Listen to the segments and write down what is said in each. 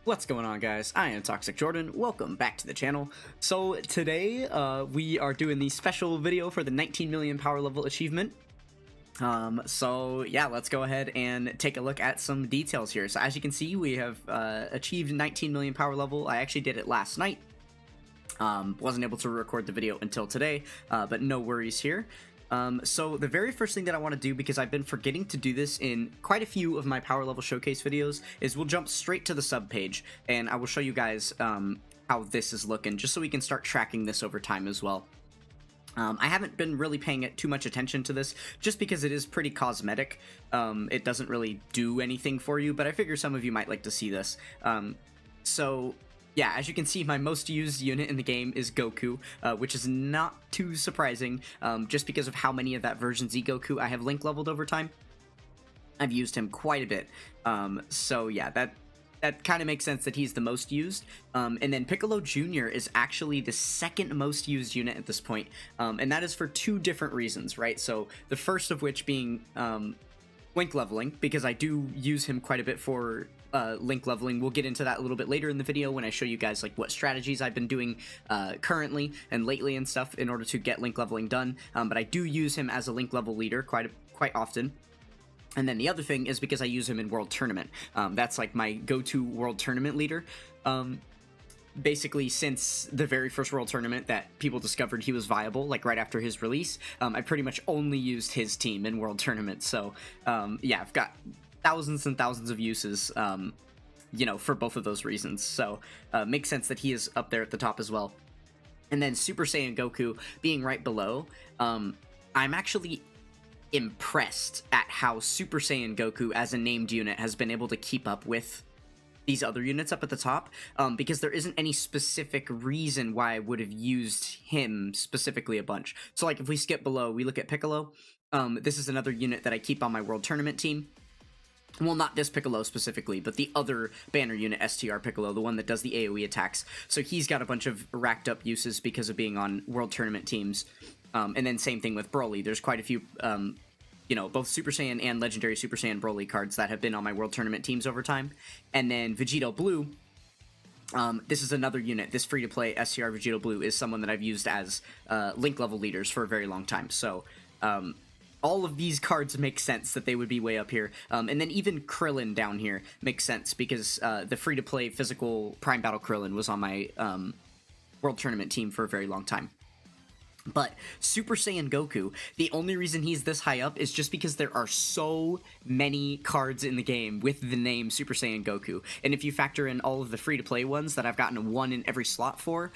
What's going on, guys? I am Toxic Jordan. Welcome back to the channel. So today we are doing the special video for the 19 million power level achievement. So yeah, let's go ahead and take a look at some details here. So as you can see, we have achieved 19 million power level. I actually did it last night. Wasn't able to record the video until today, but no worries here. So the very first thing that I want to do, because I've been forgetting to do this in quite a few of my power level showcase videos, is we'll jump straight to the sub page, and I will show you guys how this is looking, just so we can start tracking this over time as well. I haven't been really paying too much attention to this, just because it is pretty cosmetic. It doesn't really do anything for you, but I figure some of you might like to see this. So yeah, as you can see, my most used unit in the game is Goku, which is not too surprising, just because of how many of that version Z Goku I have link leveled over time. I've used him quite a bit, so yeah, that kind of makes sense that he's the most used. And then Piccolo Jr. is actually the second most used unit at this point, and that is for two different reasons, right? So the first of which being link leveling, because I do use him quite a bit for link leveling. We'll get into that a little bit later in the video when I show you guys like what strategies I've been doing currently and lately and stuff in order to get link leveling done. But I do use him as a link level leader quite often. And then the other thing is because I use him in World Tournament. That's like my go-to World Tournament leader. Basically, since the very first World Tournament that people discovered he was viable, like right after his release, I pretty much only used his team in World Tournament. So yeah, I've got thousands and thousands of uses, you know, for both of those reasons. So makes sense that he is up there at the top as well. And then Super Saiyan Goku being right below, I'm actually impressed at how Super Saiyan Goku as a named unit has been able to keep up with these other units up at the top, because there isn't any specific reason why I would have used him specifically a bunch. So like if we skip below, we look at Piccolo. This is another unit that I keep on my World Tournament team. Well, not this Piccolo specifically, but the other banner unit, STR Piccolo, the one that does the AoE attacks. So he's got a bunch of racked up uses because of being on World Tournament teams. And then same thing with Broly. There's quite a few, you know, both Super Saiyan and Legendary Super Saiyan Broly cards that have been on my World Tournament teams over time. And then Vegito Blue, this is another unit. This free-to-play STR Vegito Blue is someone that I've used as link level leaders for a very long time. So all of these cards make sense that they would be way up here. And then even Krillin down here makes sense because the free-to-play physical Prime Battle Krillin was on my World Tournament team for a very long time. But Super Saiyan Goku, the only reason he's this high up is just because there are so many cards in the game with the name Super Saiyan Goku. And if you factor in all of the free-to-play ones that I've gotten a 1 in every slot for,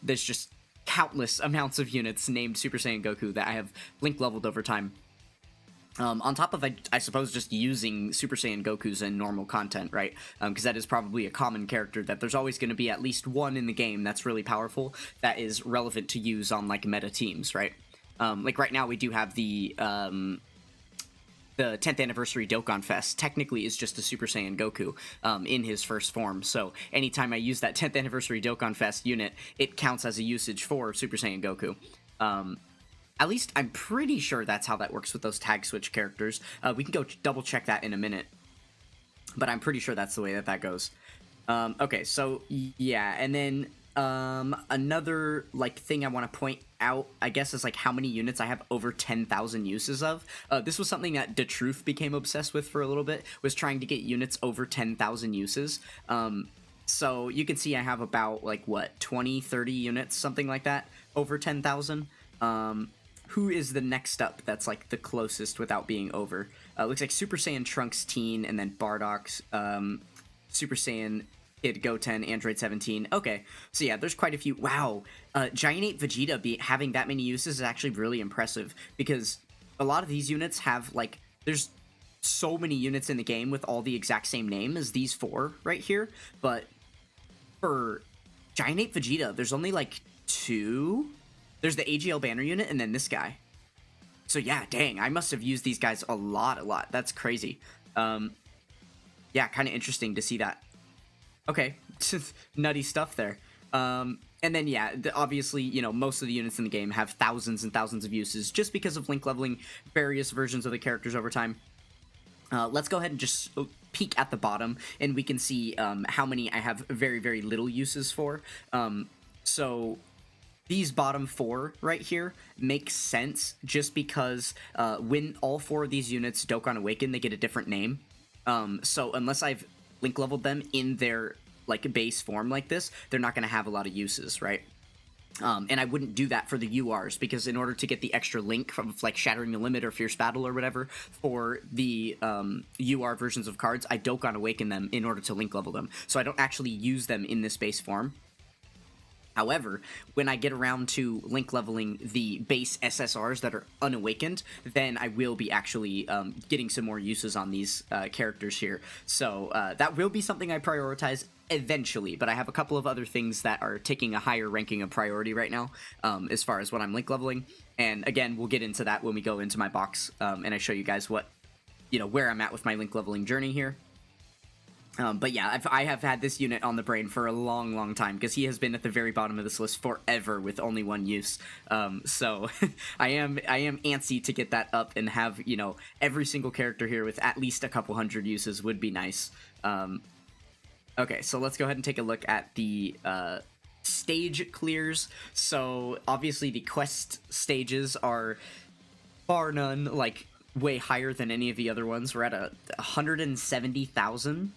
there's just countless amounts of units named Super Saiyan Goku that I have link leveled over time. On top of, I suppose, just using Super Saiyan Gokus in normal content, right? Because that is probably a common character that there's always going to be at least one in the game that's really powerful that is relevant to use on, like, meta teams, right? Like, right now we do have the 10th Anniversary Dokkan Fest technically is just a Super Saiyan Goku in his first form. So anytime I use that 10th Anniversary Dokkan Fest unit, it counts as a usage for Super Saiyan Goku. At least I'm pretty sure that's how that works with those tag switch characters. We can go double check that in a minute, but I'm pretty sure that's the way that goes. Okay, so yeah, and then another like thing I want to point out, I guess, is like how many units I have over 10,000 uses of. This was something that The Truth became obsessed with for a little bit, was trying to get units over 10,000 uses. So you can see I have about like what, 20-30 units, something like that, over 10,000. Who is the next up that's like the closest without being over? Looks like Super Saiyan Trunks Teen, and then Bardock, Super Saiyan Kid Goten, Android 17. Okay, so yeah, there's quite a few. Wow, Giant Ape Vegeta having that many uses is actually really impressive, because a lot of these units have, like, there's so many units in the game with all the exact same name as these four right here, but for Giant Ape Vegeta, there's only like 2. There's the AGL banner unit, and then this guy. So yeah, dang, I must have used these guys a lot. That's crazy. Yeah, kind of interesting to see that. Okay, nutty stuff there. And then yeah, obviously, you know, most of the units in the game have thousands and thousands of uses just because of link leveling various versions of the characters over time. Let's go ahead and just peek at the bottom, and we can see how many I have very, very little uses for. So these bottom 4 right here make sense just because when all 4 of these units Dokkan Awaken, they get a different name. So unless I've link leveled them in their like base form like this, they're not going to have a lot of uses, right? And I wouldn't do that for the URs, because in order to get the extra link from like Shattering the Limit or Fierce Battle or whatever for the UR versions of cards, I Dokkan Awaken them in order to link level them. So I don't actually use them in this base form. However, when I get around to link leveling the base SSRs that are unawakened, then I will be actually getting some more uses on these characters here. So that will be something I prioritize eventually, but I have a couple of other things that are taking a higher ranking of priority right now as far as what I'm link leveling. And again, we'll get into that when we go into my box and I show you guys what, where I'm at with my link leveling journey here. But yeah, I have had this unit on the brain for a long, long time, because he has been at the very bottom of this list forever with only 1 use. So I am antsy to get that up and have, every single character here with at least a couple hundred uses would be nice. Okay, so let's go ahead and take a look at the stage clears. So obviously the quest stages are bar none, like way higher than any of the other ones. We're at 170,000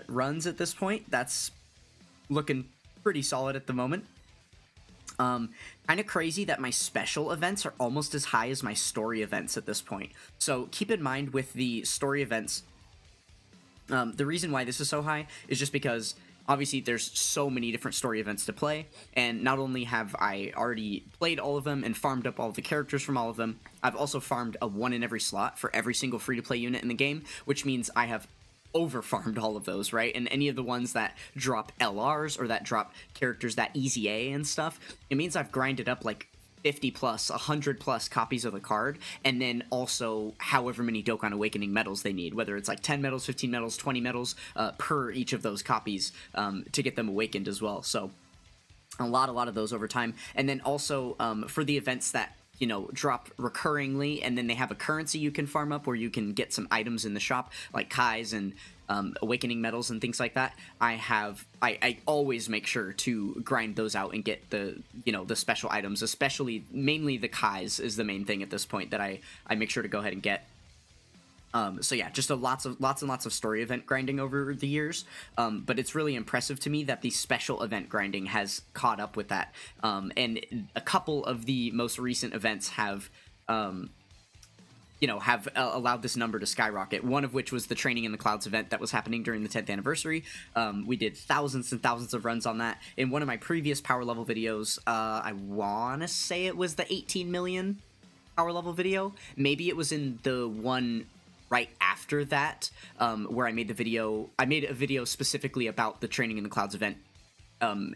runs at this point. That's looking pretty solid at the moment. Kind of crazy that my special events are almost as high as my story events at this point. So keep in mind with the story events, the reason why this is so high is just because obviously there's so many different story events to play, and not only have I already played all of them and farmed up all of the characters from all of them, I've also farmed a 1 in every slot for every single free-to-play unit in the game, which means I have over-farmed all of those, right? And any of the ones that drop LRs or that drop characters that easy A and stuff, it means I've grinded up like 50 plus, 100 plus copies of the card, and then also however many Dokkan Awakening medals they need, whether it's like 10 medals, 15 medals, 20 medals per each of those copies to get them awakened as well. So a lot of those over time. And then also for the events that drop recurringly, and then they have a currency you can farm up where you can get some items in the shop, like Kai's and awakening medals and things like that. I always make sure to grind those out and get the the special items, especially mainly the Kai's is the main thing at this point that I make sure to go ahead and get. So yeah, just lots and lots of story event grinding over the years, but it's really impressive to me that the special event grinding has caught up with that, and a couple of the most recent events have allowed this number to skyrocket, one of which was the Training in the Clouds event that was happening during the 10th anniversary. We did thousands and thousands of runs on that. In one of my previous power level videos, I want to say it was the 18 million power level video. Maybe it was in the one right after that, where I made a video specifically about the Training in the Clouds event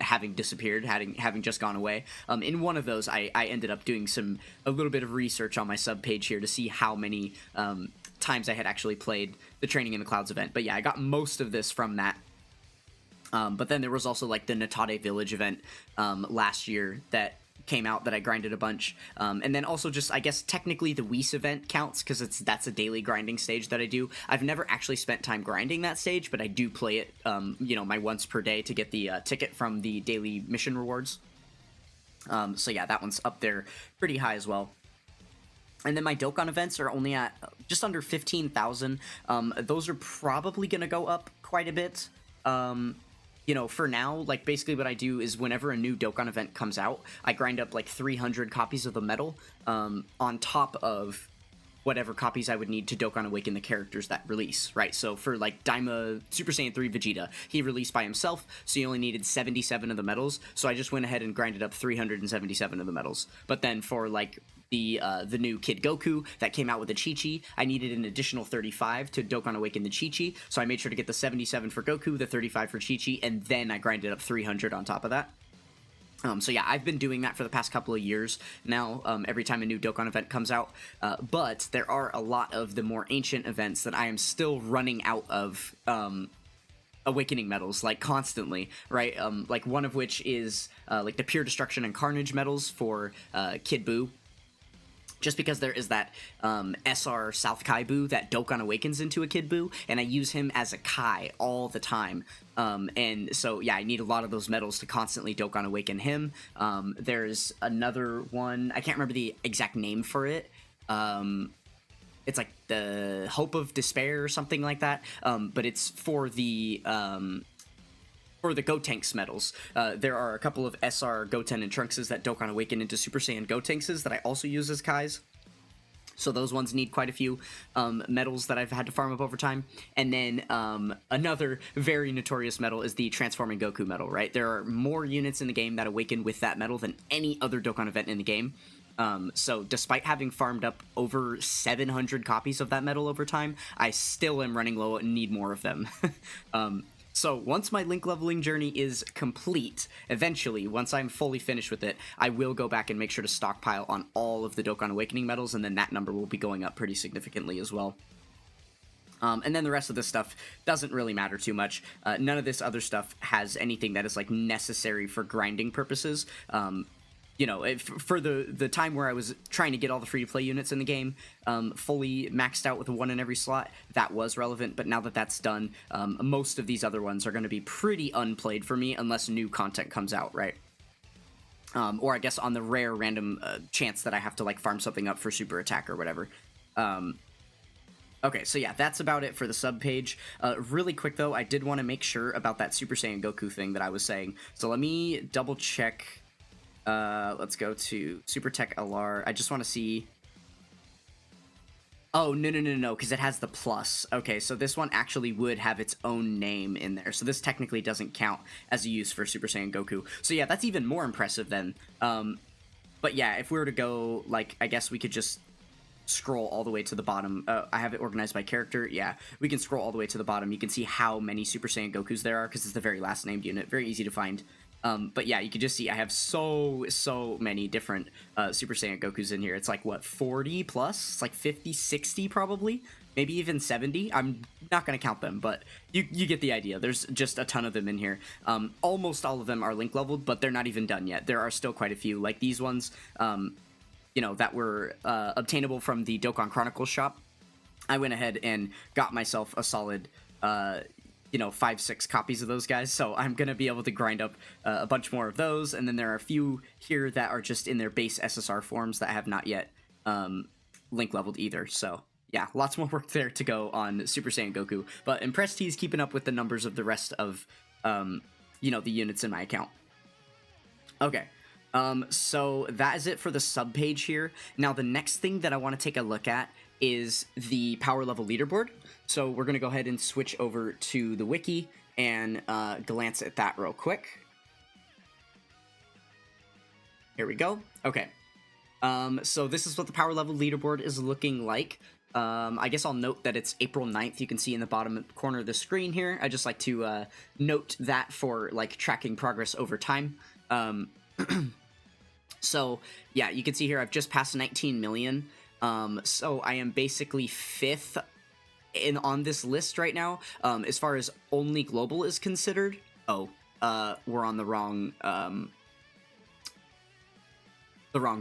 having disappeared, having just gone away. In one of those, I ended up doing a little bit of research on my sub page here to see how many times I had actually played the Training in the Clouds event. But yeah, I got most of this from that. But then there was also like the Natade Village event last year that came out that I grinded a bunch, and then also just I guess technically the Whis event counts because that's a daily grinding stage that I do. I've never actually spent time grinding that stage, but I do play it my once per day to get the ticket from the daily mission rewards. So yeah, that one's up there pretty high as well. And then my Dokkan events are only at just under 15,000. Those are probably gonna go up quite a bit. For now, like, basically what I do is whenever a new Dokkan event comes out, I grind up, like, 300 copies of the medal, on top of whatever copies I would need to Dokkan Awaken the characters that release, right? So for, like, Daima Super Saiyan 3 Vegeta, he released by himself, so he only needed 77 of the medals, so I just went ahead and grinded up 377 of the medals. But then for, like, the new Kid Goku that came out with the Chi-Chi, I needed an additional 35 to Dokkan Awaken the Chi-Chi, so I made sure to get the 77 for Goku, the 35 for Chi-Chi, and then I grinded up 300 on top of that. So yeah, I've been doing that for the past couple of years now, every time a new Dokkan event comes out, but there are a lot of the more ancient events that I am still running out of awakening medals, like, constantly, right? Like, one of which is like the Pure Destruction and Carnage medals for Kid Buu. just because there is that SR South Kai Boo that Dokkan awakens into a Kid Boo, and I use him as a Kai all the time. And so, yeah, I need a lot of those medals to constantly Dokkan awaken him. There's another one, I can't remember the exact name for it. It's like the Hope of Despair or something like that, but it's for the Gotenks medals. There are a couple of SR Goten and Trunkses that Dokkan awaken into Super Saiyan Gotenkses that I also use as Kais. So those ones need quite a few medals that I've had to farm up over time. And then another very notorious medal is the Transforming Goku medal, right? There are more units in the game that awaken with that medal than any other Dokkan event in the game. So despite having farmed up over 700 copies of that medal over time, I still am running low and need more of them. So once my link leveling journey is complete, eventually, once I'm fully finished with it, I will go back and make sure to stockpile on all of the Dokkan Awakening medals, and then that number will be going up pretty significantly as well. And then the rest of this stuff doesn't really matter too much. None of this other stuff has anything that is like necessary for grinding purposes. You know, for the time where I was trying to get all the free-to-play units in the game fully maxed out with one in every slot, that was relevant, but now that that's done, most of these other ones are going to be pretty unplayed for me unless new content comes out, right? Or I guess on the rare random chance that I have to, like, farm something up for super attack or whatever. Okay, so yeah, that's about it for the sub page. Really quick, though, I did want to make sure about that Super Saiyan Goku thing that I was saying. So let me double-check. Let's go to Super Tech LR. I just want to see. Oh, no, because it has the plus. Okay, so this one actually would have its own name in there. So this technically doesn't count as a use for Super Saiyan Goku. So yeah, that's even more impressive then. But yeah, if we were to go, like, I guess we could just scroll all the way to the bottom. I have it organized by character. Yeah, we can scroll all the way to the bottom. You can see how many Super Saiyan Gokus there are because it's the very last named unit. Very easy to find. But yeah, you can just see I have so many different Super Saiyan Gokus in here. It's like, what, 40 plus? It's like 50, 60 probably? Maybe even 70? I'm not going to count them, but you get the idea. There's just a ton of them in here. Almost all of them are link leveled, but they're not even done yet. There are still quite a few, like these ones, you know, that were obtainable from the Dokkan Chronicles shop. I went ahead and got myself a solid... you know, 5-6 copies of those guys, so I'm gonna be able to grind up a bunch more of those, and then there are a few here that are just in their base SSR forms that have not yet link leveled either, so yeah, lots more work there to go on Super Saiyan Goku, but impressed he's keeping up with the numbers of the rest of, you know, the units in my account. Okay, so that is it for the sub page here. Now the next thing that I want to take a look at is the power level leaderboard. So we're going to go ahead and switch over to the wiki and glance at that real quick. Here we go. Okay. So this is what the power level leaderboard is looking like. I guess I'll note that it's April 9th. You can see in the bottom corner of the screen here. I just like to note that for like tracking progress over time. So yeah, you can see here I've just passed 19 million. So I am basically 5th on this list right now, as far as only global is considered. Oh, we're on the wrong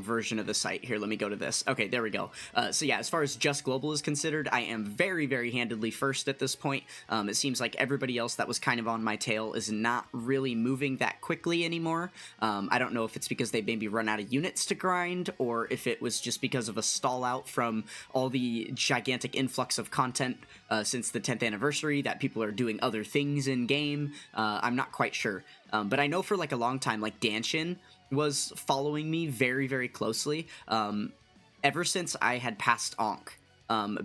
version of the site. Here, let me go to this. Okay, there we go. So yeah, as far as just global is considered, I am very handedly first at this point. It seems like everybody else that was kind of on my tail is not really moving that quickly anymore. I don't know if it's because they maybe run out of units to grind, or if it was just because of a stall out from all the gigantic influx of content since the 10th anniversary that people are doing other things in game. I'm not quite sure. But I know for like a long time, like Danshin was following me very closely ever since I had passed Ankh.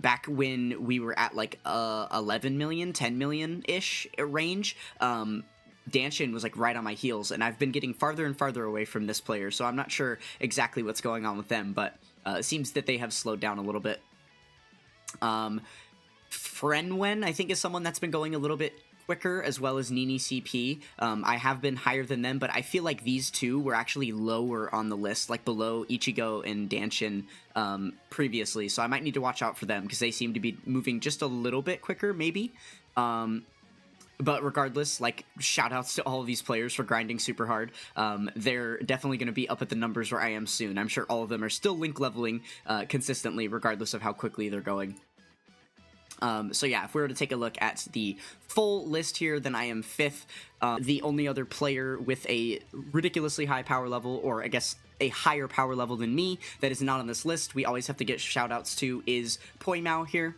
Back when we were at like 11 million, 10 million-ish range, Danshin was like right on my heels, and I've been getting farther and farther away from this player, so I'm not sure exactly what's going on with them, but it seems that they have slowed down a little bit. Frenwen, I think, is someone that's been going a little bit quicker, as well as Nini CP. I have been higher than them, but I feel like these two were actually lower on the list, like below Ichigo and Danshin previously, so I might need to watch out for them, because they seem to be moving just a little bit quicker, maybe. But regardless, like, shout outs to all of these players for grinding super hard. They're definitely going to be up at the numbers where I am soon. I'm sure all of them are still link leveling consistently, regardless of how quickly they're going. So yeah, if we were to take a look at the full list here, then I am 5th. The only other player with a ridiculously high power level, or I guess a higher power level than me, that is not on this list, we always have to get shout outs to, is Poimao here.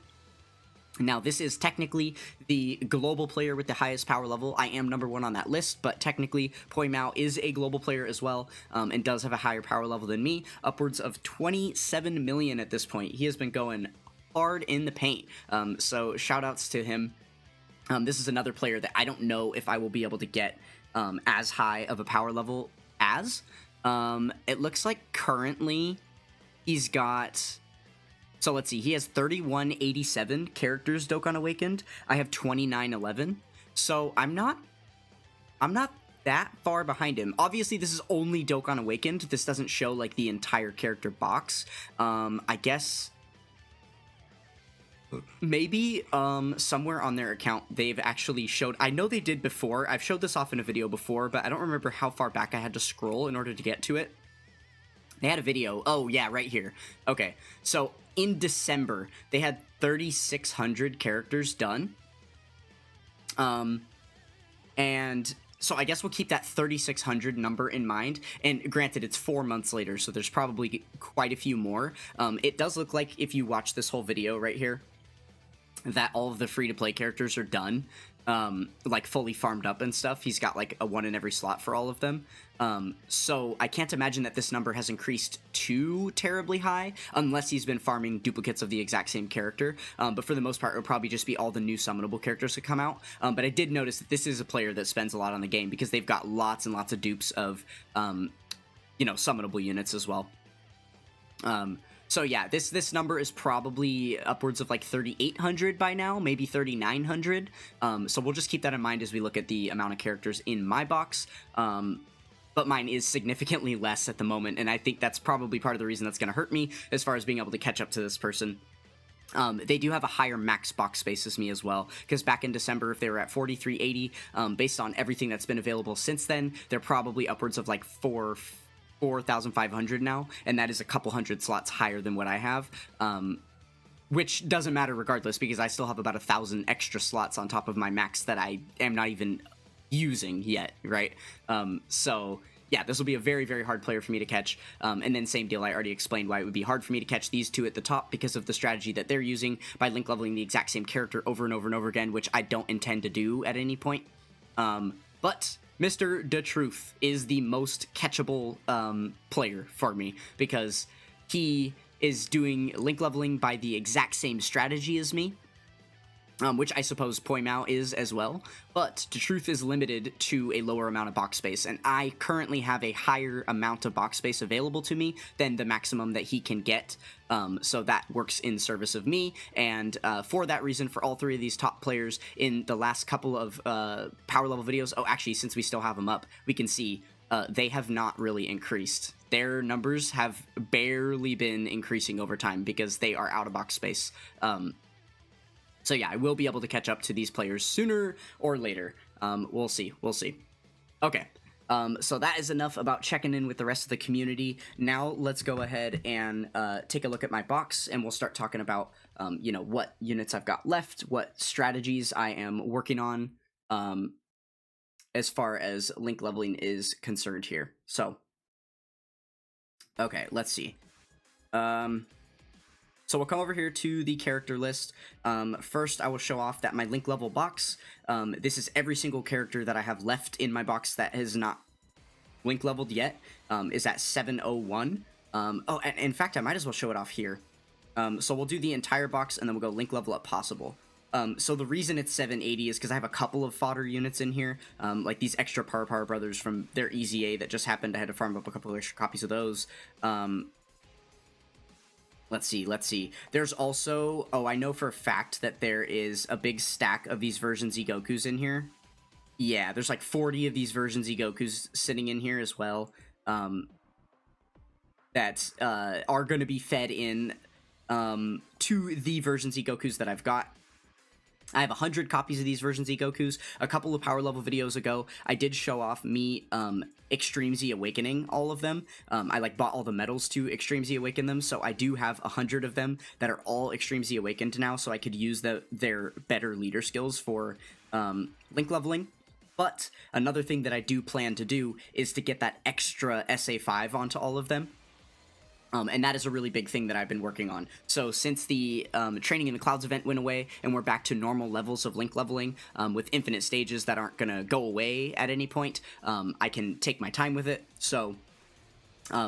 Now, this is technically the global player with the highest power level. I am number 1 on that list, but technically, Poimao is a global player as well, and does have a higher power level than me, upwards of 27 million at this point. He has been going hard in the paint, so shout outs to him. This is another player that I don't know if I will be able to get as high of a power level as. It looks like currently he's got... So let's see, he has 3187 characters Dokkan Awakened. I have 2911. So I'm not that far behind him. Obviously, this is only Dokkan Awakened. This doesn't show like the entire character box. I guess maybe somewhere on their account they've actually showed... I know they did before. I've showed this off in a video before, but I don't remember how far back I had to scroll in order to get to it. They had a video. Oh, yeah, right here. Okay, so in December, they had 3,600 characters done. And so I guess we'll keep that 3,600 number in mind. And granted, it's 4 months later, so there's probably quite a few more. It does look like, if you watch this whole video right here, that all of the free-to-play characters are done, like fully farmed up and stuff. He's got like a 1 in every slot for all of them. So I can't imagine that this number has increased too terribly high, unless he's been farming duplicates of the exact same character. But for the most part, it would probably just be all the new summonable characters that come out. But I did notice that this is a player that spends a lot on the game, because they've got lots and lots of dupes of, you know, summonable units as well. So yeah, this number is probably upwards of like 3,800 by now, maybe 3,900. So we'll just keep that in mind as we look at the amount of characters in my box. But mine is significantly less at the moment, and I think that's probably part of the reason that's going to hurt me as far as being able to catch up to this person. They do have a higher max box space as me as well, because back in December, if they were at 4,380, based on everything that's been available since then, they're probably upwards of like 4,500 now, and that is a couple hundred slots higher than what I have, which doesn't matter regardless, because I still have about 1,000 extra slots on top of my max that I am not even using yet, right? So yeah, this will be a very, very hard player for me to catch, and then same deal, I already explained why it would be hard for me to catch these two at the top, because of the strategy that they're using by link leveling the exact same character over and over and over again, which I don't intend to do at any point. But Mr. Da Truth is the most catchable player for me, because he is doing link leveling by the exact same strategy as me, which I suppose Poimao is as well, but Da Truth is limited to a lower amount of box space, and I currently have a higher amount of box space available to me than the maximum that he can get, so that works in service of me, and for that reason, for all 3 of these top players in the last couple of power level videos, oh, actually, since we still have them up, we can see they have not really increased. Their numbers have barely been increasing over time, because they are out of box space. So yeah, I will be able to catch up to these players sooner or later. We'll see. We'll see. Okay. So that is enough about checking in with the rest of the community. Now let's go ahead and take a look at my box, and we'll start talking about, you know, what units I've got left, what strategies I am working on, as far as link leveling is concerned here. So, okay, let's see. So we'll come over here to the character list. First, I will show off that my link level box, this is every single character that I have left in my box that has not link leveled yet, is at 701. Oh, and in fact, I might as well show it off here. So we'll do the entire box, and then we'll go link level up possible. So the reason it's 780 is because I have a couple of fodder units in here, like these extra Power Brothers from their EZA that just happened. I had to farm up a couple of extra copies of those. Let's see. There's also... Oh, I know for a fact that there is a big stack of these version Z Gokus in here. Yeah, there's like 40 of these version Z Gokus sitting in here as well. That are going to be fed in to the version Z Gokus that I've got. I have 100 copies of these version Z Gokus. A couple of power level videos ago, I did show off me Extreme Z Awakening all of them. I like bought all the medals to Extreme Z Awaken them, so I do have 100 of them that are all Extreme Z Awakened now, so I could use their better leader skills for link leveling. But another thing that I do plan to do is to get that extra SA5 onto all of them. And that is a really big thing that I've been working on. So since the Training in the Clouds event went away, and we're back to normal levels of link leveling with infinite stages that aren't going to go away at any point, I can take my time with it. So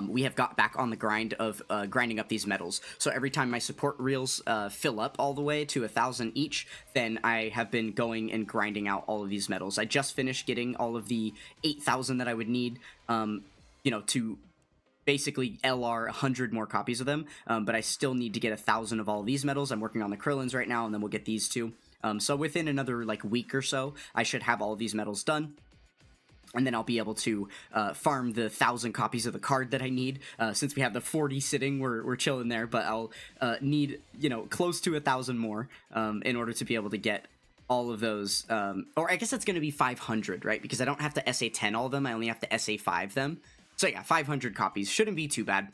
we have got back on the grind of grinding up these medals. So every time my support reels fill up all the way to 1,000 each, then I have been going and grinding out all of these medals. I just finished getting all of the 8,000 that I would need, to basically LR 100 more copies of them, but I still need to get 1,000 of all of these medals. I'm working on the Krillins right now, and then we'll get these two. So within another week or so, I should have all of these medals done. And then I'll be able to farm the 1,000 copies of the card that I need. Since we have the 40 sitting, we're chilling there, but I'll need, close to 1,000 more in order to be able to get all of those. Or I guess that's going to be 500, right? Because I don't have to SA10 all of them. I only have to SA5 them. So yeah, 500 copies shouldn't be too bad.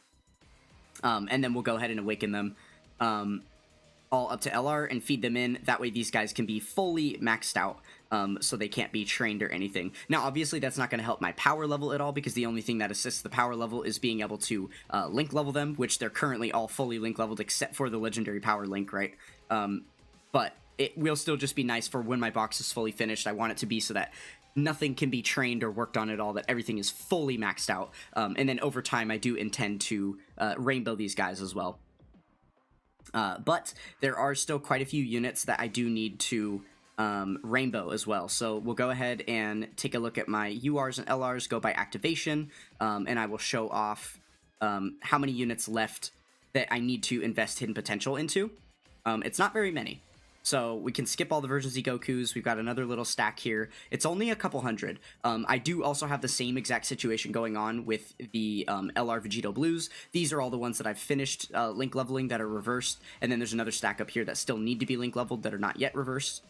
And then we'll go ahead and awaken them all up to LR and feed them in. That way these guys can be fully maxed out, so they can't be trained or anything. Now, obviously, that's not going to help my power level at all, because the only thing that assists the power level is being able to link level them, which they're currently all fully link leveled except for the legendary power link, right? But it will still just be nice for when my box is fully finished. I want it to be so that nothing can be trained or worked on at all, that everything is fully maxed out. And then over time, I do intend to rainbow these guys as well. But there are still quite a few units that I do need to rainbow as well. So we'll go ahead and take a look at my URs and LRs, go by activation, and I will show off how many units left that I need to invest hidden potential into. It's not very many. So we can skip all the version Z Gokus. We've got another little stack here. It's only a couple hundred. I do also have the same exact situation going on with the LR Vegito Blues. These are all the ones that I've finished link leveling that are reversed. And then there's another stack up here that still need to be link leveled that are not yet reversed.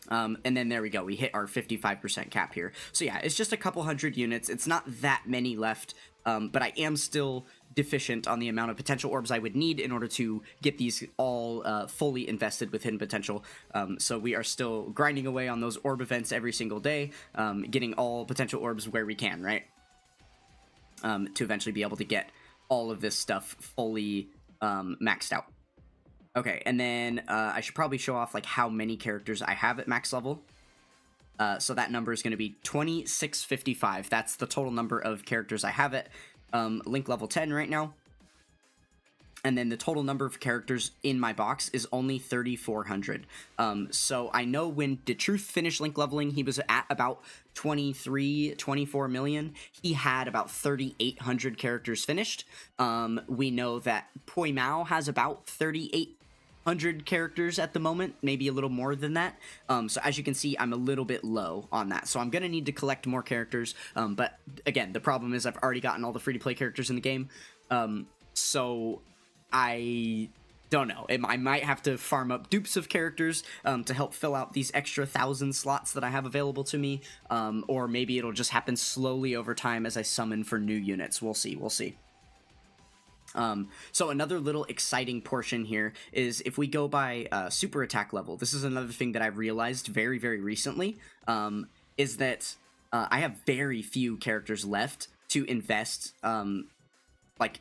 And then there we go. We hit our 55% cap here. So yeah, it's just a couple hundred units. It's not that many left, but I am still deficient on the amount of potential orbs I would need in order to get these all fully invested with hidden potential. So we are still grinding away on those orb events every single day, getting all potential orbs where we can, right? To eventually be able to get all of this stuff fully maxed out. Okay, and then I should probably show off how many characters I have at max level. So that number is going to be 2655. That's the total number of characters I have at link level 10 right now. And then the total number of characters in my box is only 3,400. So I know when Did Truth finished link leveling, he was at about 24 million. He had about 3,800 characters finished. We know that Poi Mao has about 3,800 characters at the moment, maybe a little more than that. So as you can see, I'm a little bit low on that. So I'm going to need to collect more characters. But again, the problem is I've already gotten all the free-to-play characters in the game. So I don't know. I might have to farm up dupes of characters to help fill out these extra 1,000 slots that I have available to me. Or maybe it'll just happen slowly over time as I summon for new units. We'll see. We'll see. So another little exciting portion here is if we go by super attack level. This is another thing that I've realized very, very recently, is that I have very few characters left to invest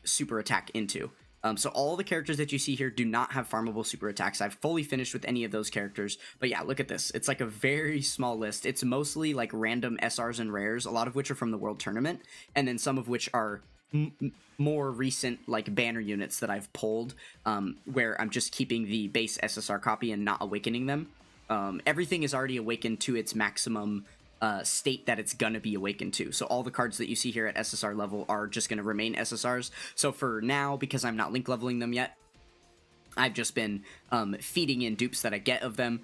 super attack into. So all the characters that you see here do not have farmable super attacks. I've fully finished with any of those characters. But yeah, look at this. It's a very small list. It's mostly random SRs and rares, a lot of which are from the World Tournament, and then some of which are more recent banner units that I've pulled, where I'm just keeping the base SSR copy and not awakening them. Everything is already awakened to its maximum state that it's gonna be awakened to. So all the cards that you see here at SSR level are just gonna remain SSRs. So for now, because I'm not link leveling them yet, I've just been feeding in dupes that I get of them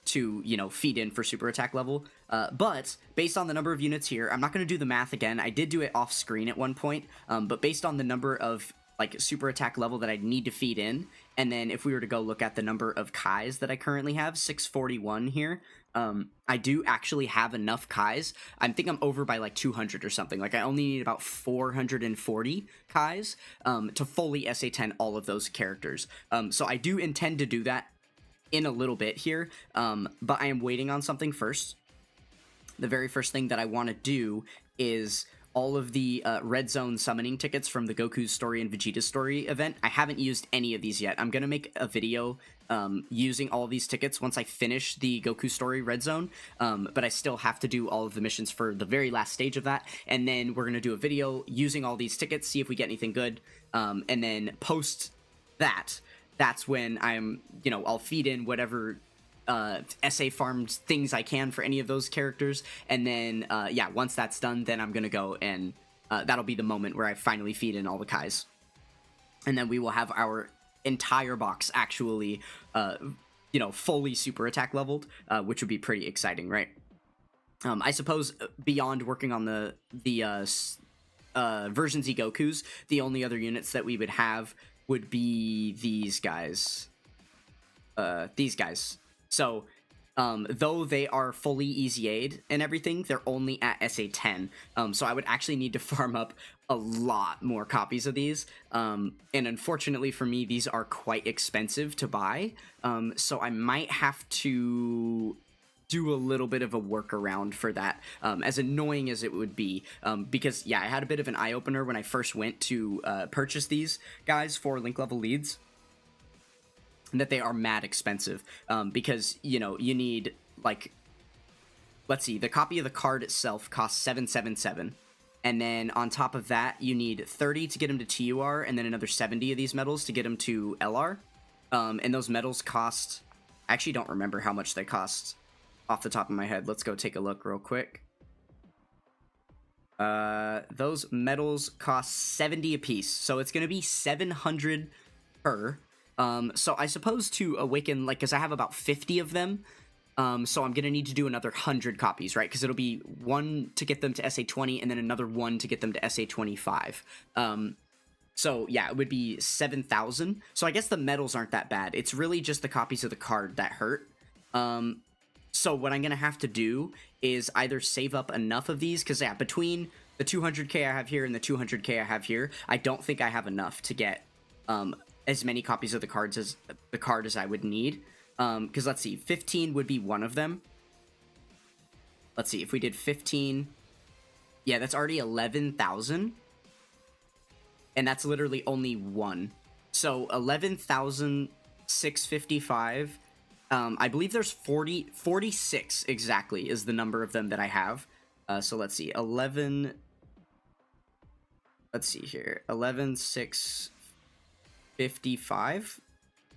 to, feed in for super attack level. But based on the number of units here, I'm not going to do the math again. I did do it off screen at one point, but based on the number of like super attack level that I'd need to feed in. And then if we were to go look at the number of Kais that I currently have, 641 here, I do actually have enough Kais. I think I'm over by like 200 or something. Like I only need about 440 Kais to fully SA10 all of those characters. So I do intend to do that in a little bit here, but I am waiting on something first. The very first thing that I want to do is all of the red zone summoning tickets from the Goku's story and Vegeta's story event. I haven't used any of these yet. I'm going to make a video using all of these tickets once I finish the Goku story red zone, but I still have to do all of the missions for the very last stage of that, and then we're going to do a video using all these tickets, see if we get anything good, and then post that. That's when I'll feed in whatever SA farmed things I can for any of those characters, and then once that's done, then I'm gonna go and that'll be the moment where I finally feed in all the Kais, and then we will have our entire box actually fully super attack leveled, which would be pretty exciting, right? I suppose beyond working on the version Z Gokus, the only other units that we would have would be these guys. So, though they are fully easy aid and everything, they're only at SA10. So I would actually need to farm up a lot more copies of these. And unfortunately for me, these are quite expensive to buy. So I might have to do a little bit of a workaround for that, as annoying as it would be. Because, yeah, I had a bit of an eye-opener when I first went to purchase these guys for link level leads, that they are mad expensive, because, you need, like, let's see, the copy of the card itself costs 777, and then on top of that, you need 30 to get them to TUR, and then another 70 of these medals to get them to LR, and those medals cost, I actually don't remember how much they cost off the top of my head. Let's go take a look real quick. Those medals cost 70 apiece, so it's gonna be 700 per. So I suppose to awaken, like, because I have about 50 of them, so I'm going to need to do another 100 copies, right? Because it'll be one to get them to SA20, and then another one to get them to SA25. So, yeah, it would be 7,000. So I guess the medals aren't that bad. It's really just the copies of the card that hurt. So what I'm going to have to do is either save up enough of these, because, yeah, between the 200k I have here and the 200k I have here, I don't think I have enough to get as many copies of the cards as the card as I would need. Because let's see, 15 would be one of them. Let's see, if we did 15, yeah, that's already 11,000. And that's literally only one. So 11,655. I believe there's 46 exactly is the number of them that I have. So let's see, 11. Let's see here, 11,655.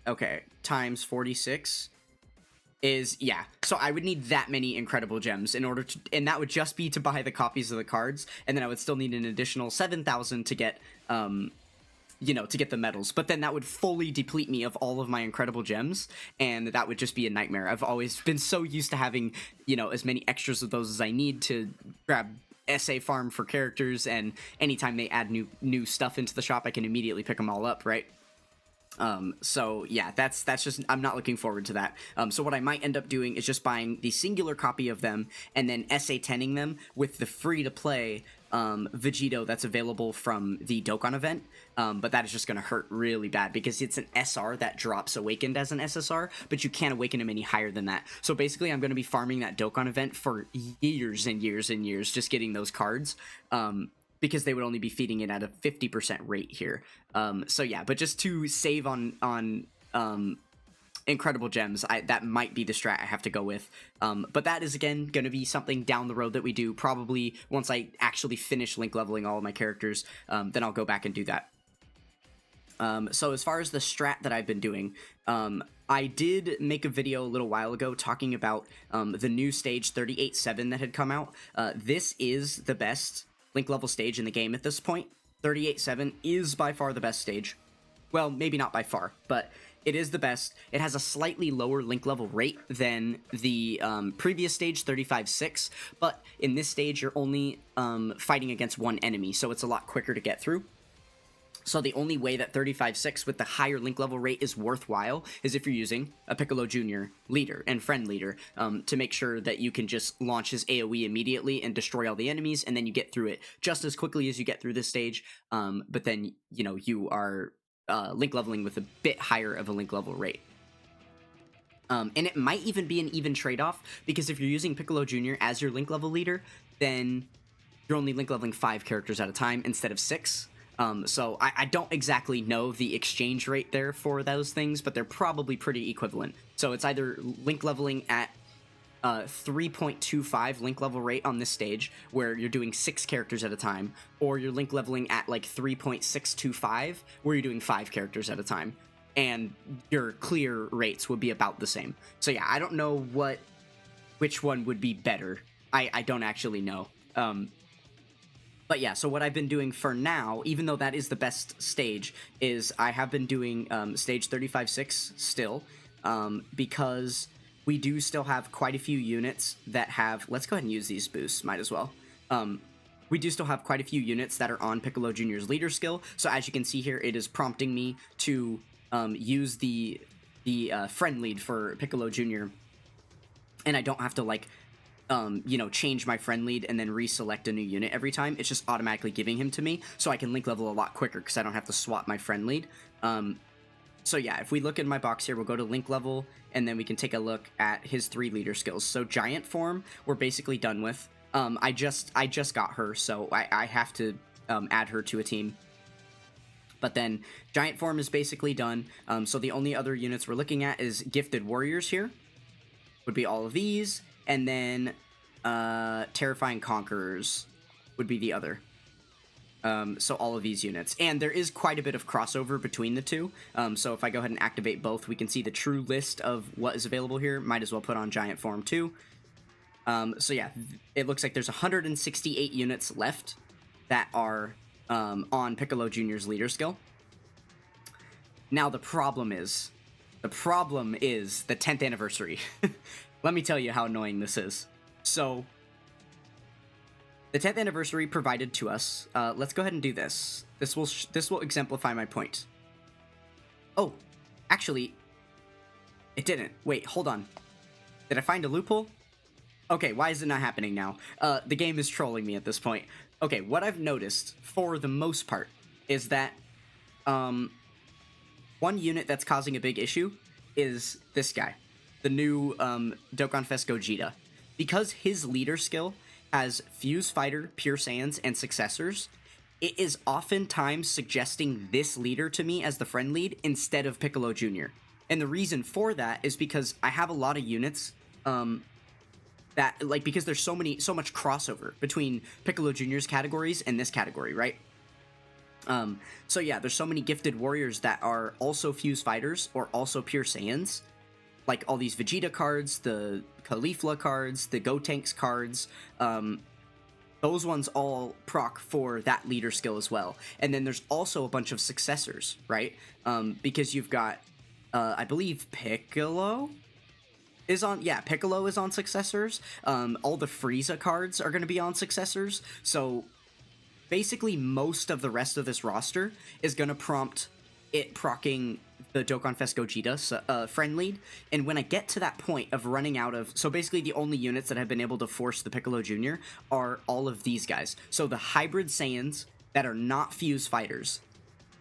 Okay, times 46 is, yeah. So I would need that many incredible gems in order to, and that would just be to buy the copies of the cards, and then I would still need an additional 7,000 to get, to get the medals. But then that would fully deplete me of all of my incredible gems, and that would just be a nightmare. I've always been so used to having, as many extras of those as I need to grab SA farm for characters, and anytime they add new stuff into the shop, I can immediately pick them all up, right? So yeah, that's just, I'm not looking forward to that. So what I might end up doing is just buying the singular copy of them and then SA10ing them with the free-to-play Vegito that's available from the Dokkan event. But that is just going to hurt really bad because it's an SR that drops awakened as an SSR, but you can't awaken him any higher than that. So basically I'm going to be farming that Dokkan event for years and years and years, just getting those cards. Because they would only be feeding it at a 50% rate here. So yeah, but just to save on incredible gems, that might be the strat I have to go with. But that is, again, going to be something down the road that we do, probably once I actually finish link leveling all of my characters, then I'll go back and do that. So as far as the strat that I've been doing, I did make a video a little while ago talking about the new stage 38-7 that had come out. This is the best link level stage in the game at this point. 38-7 is by far the best stage. Well, maybe not by far, but it is the best. It has a slightly lower link level rate than the previous stage, 35-6, but in this stage, you're only fighting against one enemy, so it's a lot quicker to get through. So the only way that 35-6 with the higher link level rate is worthwhile is if you're using a Piccolo Jr. leader and friend leader to make sure that you can just launch his AoE immediately and destroy all the enemies, and then you get through it just as quickly as you get through this stage. But then, you know, you are link leveling with a bit higher of a link level rate. And it might even be an even trade-off, because if you're using Piccolo Jr. as your link level leader, then you're only link leveling 5 characters at a time instead of 6. So I don't exactly know the exchange rate there for those things, but they're probably pretty equivalent. So it's either link leveling at 3.25 link level rate on this stage, where you're doing 6 characters at a time, or you're link leveling at like 3.625, where you're doing 5 characters at a time, and your clear rates would be about the same. So yeah, I don't know which one would be better. I don't actually know. But yeah, so what I've been doing for now, even though that is the best stage, is I have been doing stage 35-6 still, because we do still have quite a few units that have... Let's go ahead and use these boosts, might as well. We do still have quite a few units that are on Piccolo Jr.'s leader skill, so as you can see here, it is prompting me to use the friend lead for Piccolo Jr., and I don't have to, like... you know, change my friend lead and then reselect a new unit every time. It's just automatically giving him to me, so I can link level a lot quicker because I don't have to swap my friend lead. So yeah, if we look in my box here, we'll go to link level, and then we can take a look at his 3 leader skills. So giant form, we're basically done with. I just got her, so I have to add her to a team. But then giant form is basically done. So the only other units we're looking at is gifted warriors here. Would be all of these. And then Terrifying Conquerors would be the other. So all of these units. And there is quite a bit of crossover between the two. So if I go ahead and activate both, we can see the true list of what is available here. Might as well put on Giant Form too. So yeah, it looks like there's 168 units left that are on Piccolo Jr.'s leader skill. Now the problem is the 10th anniversary. Let me tell you how annoying this is. So, the 10th anniversary provided to us. Let's go ahead and do this. This will exemplify my point. Oh, actually, it didn't. Wait, hold on. Did I find a loophole? Okay, why is it not happening now? The game is trolling me at this point. Okay, what I've noticed, for the most part, is that one unit that's causing a big issue is this guy. The new Dokkan Fest Gogeta. Because his leader skill has Fuse Fighter, Pure Saiyans, and Successors, it is oftentimes suggesting this leader to me as the friend lead instead of Piccolo Jr. And the reason for that is because I have a lot of units that, like, because there's so much crossover between Piccolo Jr.'s categories and this category, right? So yeah, there's so many gifted warriors that are also Fuse Fighters or also Pure Saiyans. Like all these Vegeta cards, the Caulifla cards, the Gotenks cards, those ones all proc for that leader skill as well. And then there's also a bunch of successors, right? Because you've got, I believe Piccolo is on, yeah, Piccolo is on successors. All the Frieza cards are going to be on successors. So basically most of the rest of this roster is going to prompt it proccing the Dokkan Fest Gogeta friend lead, and when I get to that point of running out of... So basically the only units that have been able to force the Piccolo Jr. are all of these guys. So the hybrid Saiyans that are not Fuse Fighters,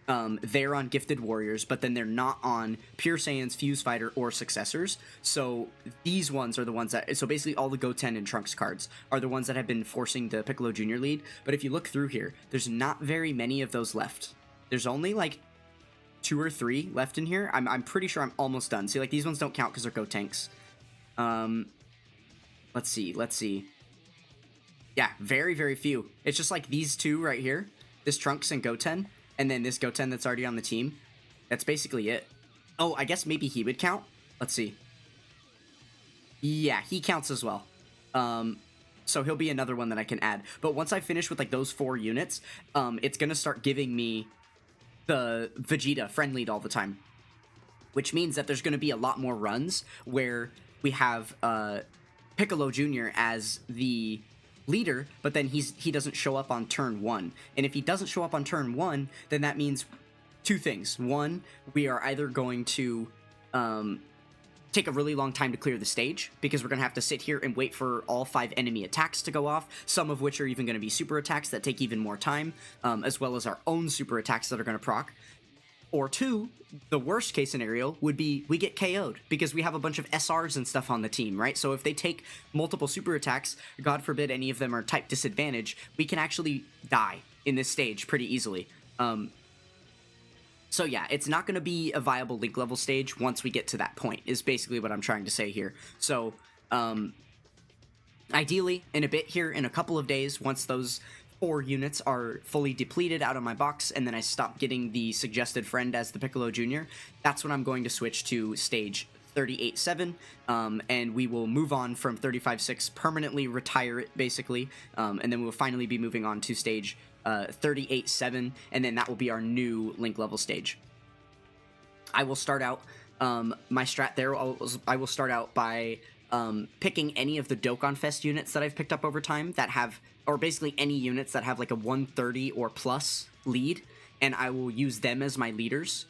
they're on Gifted Warriors, but then they're not on Pure Saiyans, Fuse Fighter, or Successors. So these ones are the ones that... So basically all the Goten and Trunks cards are the ones that have been forcing the Piccolo Jr. lead. But if you look through here, there's not very many of those left. There's only like 2 or 3 left in here. I'm pretty sure I'm almost done. See, like, these ones don't count because they're Gotenks. Let's see. Yeah, very, very few. It's just like these 2 right here. This Trunks and Goten. And then this Goten that's already on the team. That's basically it. Oh, I guess maybe he would count. Let's see. Yeah, he counts as well. So he'll be another one that I can add. But once I finish with, like, those 4 units, it's going to start giving me the Vegeta friend lead all the time, which means that there's going to be a lot more runs where we have Piccolo Jr. as the leader, but then he doesn't show up on turn 1. And if he doesn't show up on turn 1, then that means two things. One, we are either going to take a really long time to clear the stage, because we're going to have to sit here and wait for all 5 enemy attacks to go off, some of which are even going to be super attacks that take even more time, as well as our own super attacks that are going to proc. Or 2, the worst case scenario would be we get KO'd because we have a bunch of SRs and stuff on the team, right? So if they take multiple super attacks, God forbid any of them are type disadvantage, we can actually die in this stage pretty easily. So yeah, it's not going to be a viable Link level stage once we get to that point, is basically what I'm trying to say here. So, ideally, in a bit here, in a couple of days, once those 4 units are fully depleted out of my box, and then I stop getting the suggested friend as the Piccolo Jr., that's when I'm going to switch to stage 38-7, and we will move on from 35-6, permanently retire it, basically, and then we'll finally be moving on to stage 38-7, and then that will be our new Link level stage. I will start out, my strat there, I will start out by picking any of the Dokkan Fest units that I've picked up over time that have, or basically any units that have like a 130 or plus lead, and I will use them as my leaders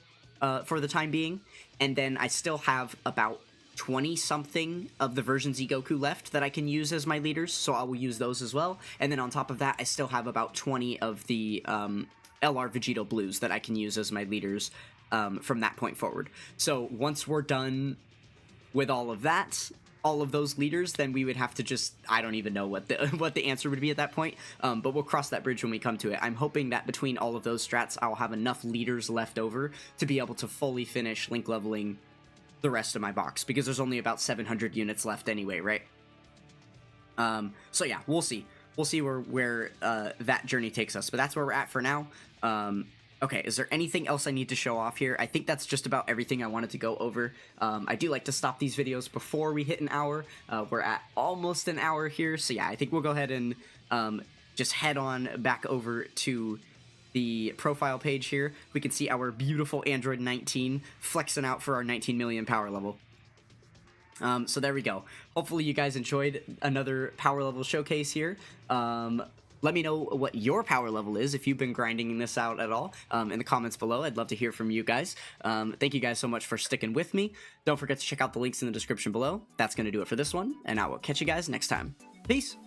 for the time being. And then I still have about 20-something of the version Z Goku left that I can use as my leaders, so I will use those as well. And then on top of that, I still have about 20 of the LR Vegito Blues that I can use as my leaders from that point forward. So once we're done with all of that, all of those leaders, then we would have to just, I don't even know what the answer would be at that point, but we'll cross that bridge when we come to it. I'm hoping that between all of those strats, I'll have enough leaders left over to be able to fully finish Link leveling the rest of my box, because there's only about 700 units left anyway, right? So yeah, we'll see where that journey takes us, but that's where we're at for now. Okay, is there anything else I need to show off here? I think that's just about everything I wanted to go over. I do like to stop these videos before we hit an hour. We're at almost an hour here, so yeah, I think we'll go ahead and just head on back over to the profile page here. We can see our beautiful Android 19 flexing out for our 19 million power level. So there we go. Hopefully you guys enjoyed another power level showcase here. Let me know what your power level is, if you've been grinding this out at all, in the comments below. I'd love to hear from you guys. Thank you guys so much for sticking with me. Don't forget to check out the links in the description below. That's going to do it for this one, and I will catch you guys next time. Peace!